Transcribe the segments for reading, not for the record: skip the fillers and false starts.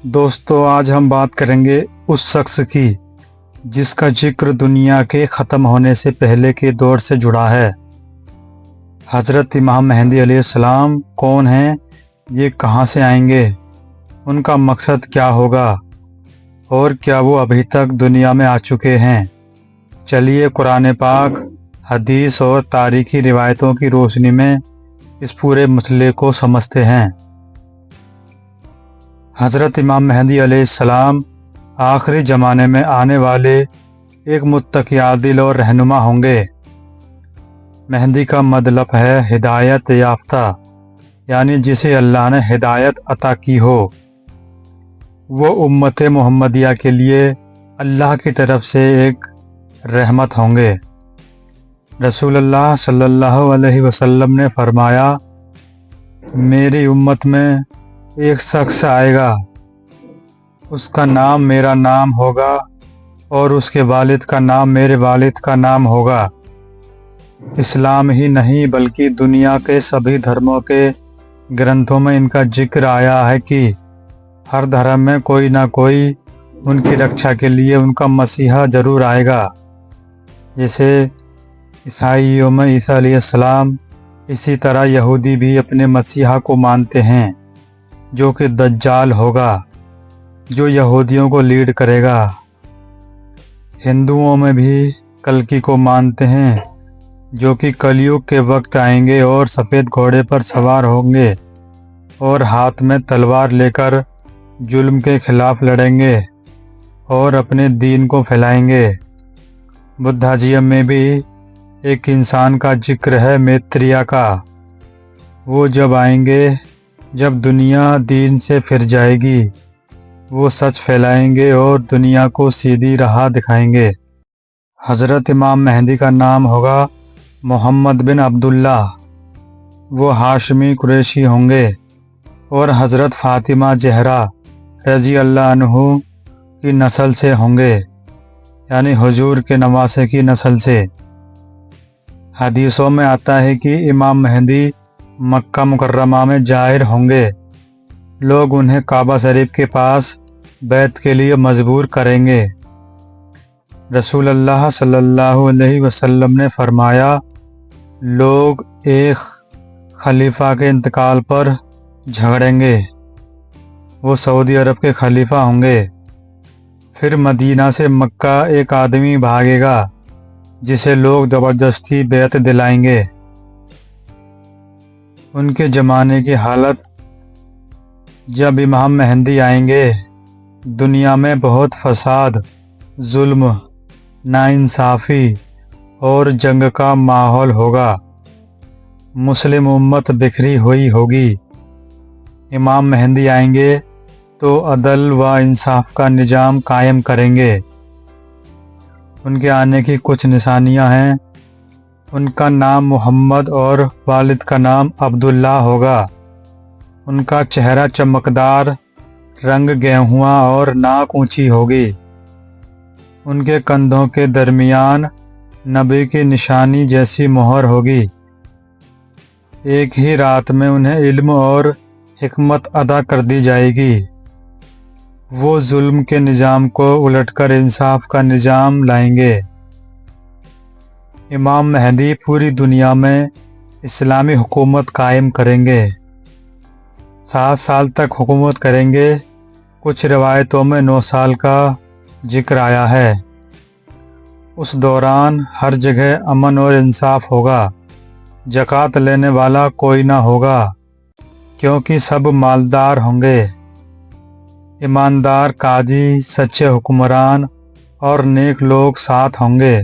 दोस्तों, आज हम बात करेंगे उस शख्स की जिसका जिक्र दुनिया के ख़त्म होने से पहले के दौर से जुड़ा है। हज़रत इमाम मेहदी अलैहिस्सलाम कौन हैं, ये कहाँ से आएंगे, उनका मकसद क्या होगा और क्या वो अभी तक दुनिया में आ चुके हैं। चलिए कुरान पाक, हदीस और तारीख़ी रिवायतों की रोशनी में इस पूरे मसले को समझते हैं। हज़रत इमाम मेहदी अलैहिस्सलाम आखिरी ज़माने में आने वाले एक मुत्तकी आदिल और रहनुमा होंगे। मेहदी का मतलब है हिदायत याफ्ता, यानी जिसे अल्लाह ने हिदायत अता की हो। वो उम्मत मोहम्मदिया के लिए अल्लाह की तरफ से एक रहमत होंगे। रसूलुल्लाह सल्लल्लाहु अलैहि वसल्लम ने फरमाया, मेरी उम्मत में एक शख्स आएगा, उसका नाम मेरा नाम होगा और उसके वालिद का नाम मेरे वालिद का नाम होगा। इस्लाम ही नहीं बल्कि दुनिया के सभी धर्मों के ग्रंथों में इनका जिक्र आया है कि हर धर्म में कोई ना कोई उनकी रक्षा के लिए उनका मसीहा जरूर आएगा। जैसे ईसाइयों में ईसा अलैहिस्सलाम, इसी तरह यहूदी भी अपने मसीहा को मानते हैं जो कि दज्जाल होगा, जो यहूदियों को लीड करेगा। हिंदुओं में भी कल्कि को मानते हैं जो कि कलयुग के वक्त आएंगे और सफ़ेद घोड़े पर सवार होंगे और हाथ में तलवार लेकर जुल्म के खिलाफ लड़ेंगे और अपने दीन को फैलाएंगे। बुद्धाजियम में भी एक इंसान का जिक्र है, मैत्रेय का। वो जब आएंगे जब दुनिया दीन से फिर जाएगी, वो सच फैलाएंगे और दुनिया को सीधी राह दिखाएंगे। हज़रत इमाम मेहदी का नाम होगा मोहम्मद बिन अब्दुल्ला। वो हाशमी कुरैशी होंगे और हज़रत फ़ातिमा ज़हरा रज़ी अल्लाह अन्हु की नस्ल से होंगे, यानी हुजूर के नवासे की नस्ल से। हदीसों में आता है कि इमाम मेहदी मक्का मुकर्रमा में ज़ाहिर होंगे। लोग उन्हें काबा शरीफ के पास बैत के लिए मजबूर करेंगे। रसूलुल्लाह सल्लल्लाहु अलैहि वसल्लम ने फरमाया, लोग एक खलीफा के इंतकाल पर झगड़ेंगे। वो सऊदी अरब के खलीफा होंगे। फिर मदीना से मक्का एक आदमी भागेगा जिसे लोग ज़बरदस्ती बैत दिलाएंगे। उनके ज़माने की हालत, जब इमाम मेहदी आएंगे दुनिया में बहुत फसाद, जुल्म, नाइंसाफ़ी और जंग का माहौल होगा। मुस्लिम उम्मत बिखरी हुई होगी। इमाम मेहदी आएंगे तो अदल व इंसाफ का निज़ाम कायम करेंगे। उनके आने की कुछ निशानियां हैं। उनका नाम मोहम्मद और वालिद का नाम अब्दुल्ला होगा। उनका चेहरा चमकदार, रंग गेहुआ और नाक ऊंची होगी। उनके कंधों के दरमियान नबी की निशानी जैसी मोहर होगी। एक ही रात में उन्हें इल्म और हिकमत अदा कर दी जाएगी। वो जुल्म के निज़ाम को उलटकर इंसाफ का निज़ाम लाएंगे। इमाम मेहदी पूरी दुनिया में इस्लामी हुकूमत कायम करेंगे। 7 साल तक हुकूमत करेंगे। कुछ रिवायतों में 9 साल का जिक्र आया है। उस दौरान हर जगह अमन और इंसाफ होगा। ज़कात लेने वाला कोई ना होगा क्योंकि सब मालदार होंगे। ईमानदार काजी, सच्चे हुक्मरान और नेक लोग साथ होंगे।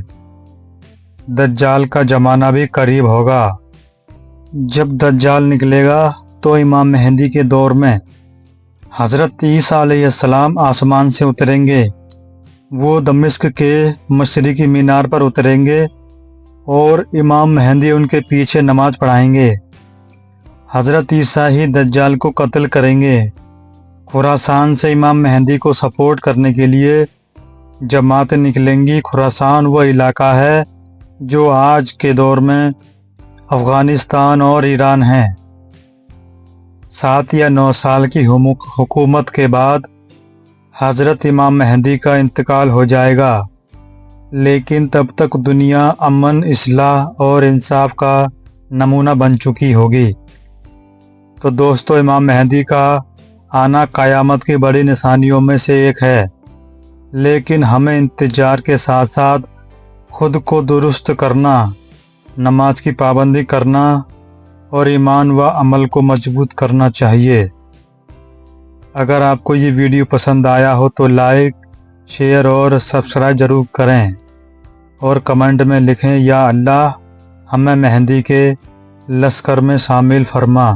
दज्जाल का ज़माना भी करीब होगा। जब दज्जाल निकलेगा तो इमाम मेहदी के दौर में हज़रत ईसा अलैहिस्सलाम आसमान से उतरेंगे। वो दमिश्क के मशरिकी मीनार पर उतरेंगे और इमाम मेहदी उनके पीछे नमाज पढ़ाएंगे। हज़रत ईसा ही दज्जाल को कत्ल करेंगे। खुरासान से इमाम मेहदी को सपोर्ट करने के लिए जमातें निकलेंगी। खुरासान वह इलाका है जो आज के दौर में अफ़गानिस्तान और ईरान है। 7 या 9 साल की हुकूमत के बाद حضرت امام مہدی کا انتقال ہو جائے گا، لیکن تب تک دنیا امن، اصلاح اور انصاف کا نمونہ بن چکی ہوگی۔ تو دوستو، امام مہدی کا آنا قیامت کی بڑی نشانیوں میں سے ایک ہے، لیکن ہمیں انتظار کے ساتھ ساتھ خود کو درست کرنا، نماز کی پابندی کرنا اور ایمان و عمل کو مضبوط کرنا چاہیے۔ اگر آپ کو یہ ویڈیو پسند آیا ہو تو لائک، شیئر اور سبسکرائب ضرور کریں، اور کمنٹ میں لکھیں یا اللہ ہمیں مہدی کے لشکر میں شامل فرما۔